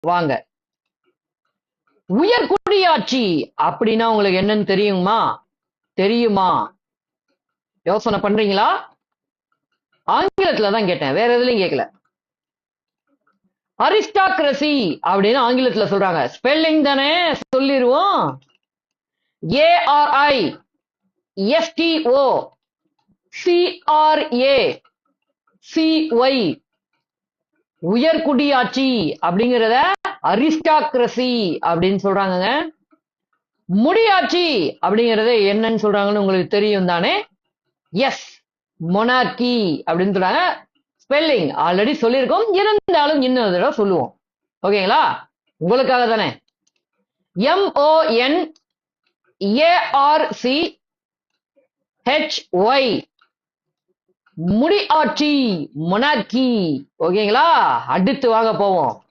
வாங்க. உயர்குடியாட்சி அப்படின்னா உங்களுக்கு என்னன்னு தெரியுமா? யோசனை பண்றீங்களா? ஆங்கிலத்துல தான் கேட்டேன், வேற எதுலயும் கேட்கல. அரிஸ்டாக்ரசி அப்படின்னு ஆங்கிலத்துல சொல்றாங்க. ஸ்பெல்லிங் தானே சொல்லிடுவோம். ARISTOCRACY. உயர்குடியாட்சி அப்படிங்கிறத அரிஸ்டாக்ரசி அப்படின்னு சொல்றாங்க. முடியாட்சி அப்படிங்கறது என்னன்னு சொல்றாங்கன்னு உங்களுக்கு தெரியும் தானே? எஸ், மொனார்கி அப்படின்னு சொல்றாங்க. ஸ்பெல்லிங் ஆல்ரெடி சொல்லியிருக்கோம், இருந்தாலும் இன்னொரு தடவை சொல்லுவோம். ஓகேங்களா? உங்களுக்காக தானே. MONARCHY, முடியாட்சி, மொனார்கி. ஓகேங்களா? அடுத்து வாங்க போவோம்.